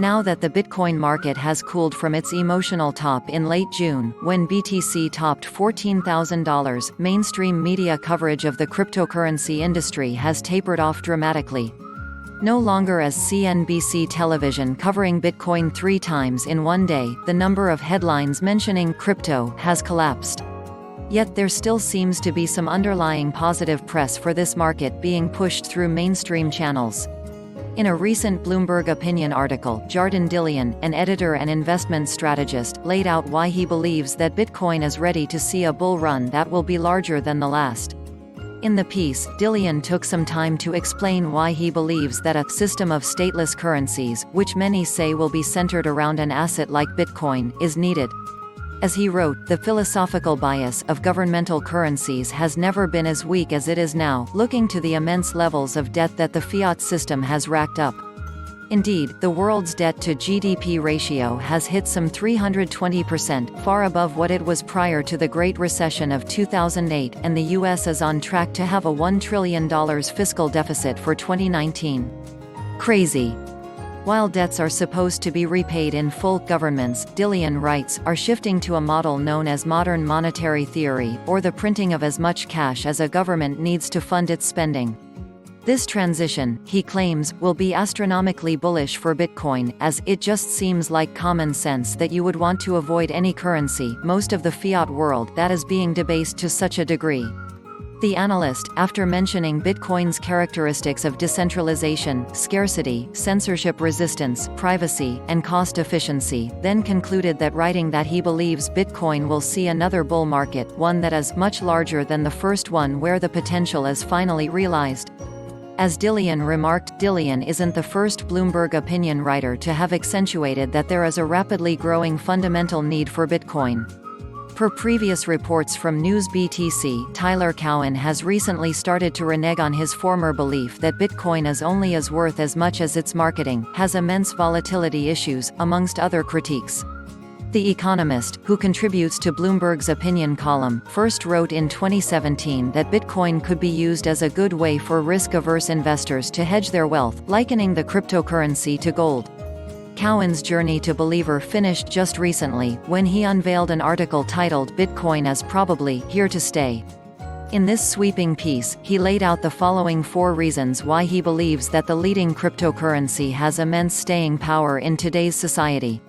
Now that the Bitcoin market has cooled from its emotional top in late June, when BTC topped $14,000, mainstream media coverage of the cryptocurrency industry has tapered off dramatically. No longer as CNBC television covering Bitcoin 3 times in one day, the number of headlines mentioning crypto has collapsed. Yet there still seems to be some underlying positive press for this market being pushed through mainstream channels. In a recent Bloomberg Opinion article, Jarden Dillian, an editor and investment strategist, laid out why he believes that Bitcoin is ready to see a bull run that will be larger than the last. In the piece, Dillian took some time to explain why he believes that a system of stateless currencies, which many say will be centered around an asset like Bitcoin, is needed. As he wrote, the philosophical bias of governmental currencies has never been as weak as it is now, looking to the immense levels of debt that the fiat system has racked up. Indeed, the world's debt-to-GDP ratio has hit some 320%, far above what it was prior to the Great Recession of 2008, and the US is on track to have a $1 trillion fiscal deficit for 2019. Crazy. While debts are supposed to be repaid in full, governments, Dillian writes, are shifting to a model known as modern monetary theory, or the printing of as much cash as a government needs to fund its spending. This transition, he claims, will be astronomically bullish for Bitcoin, as it just seems like common sense that you would want to avoid any currency, most of the fiat world, that is being debased to such a degree. The analyst, after mentioning Bitcoin's characteristics of decentralization, scarcity, censorship-resistance, privacy, and cost efficiency, then concluded that writing that he believes Bitcoin will see another bull market, one that is much larger than the first one where the potential is finally realized. As Dillian remarked, Dillian isn't the first Bloomberg Opinion writer to have accentuated that there is a rapidly growing fundamental need for Bitcoin. Per previous reports from NewsBTC, Tyler Cowen has recently started to renege on his former belief that Bitcoin is only as worth as much as its marketing, has immense volatility issues, amongst other critiques. The Economist, who contributes to Bloomberg's opinion column, first wrote in 2017 that Bitcoin could be used as a good way for risk-averse investors to hedge their wealth, likening the cryptocurrency to gold. Cowen's journey to believer finished just recently, when he unveiled an article titled "Bitcoin is probably here to stay." In this sweeping piece, he laid out the following 4 reasons why he believes that the leading cryptocurrency has immense staying power in today's society.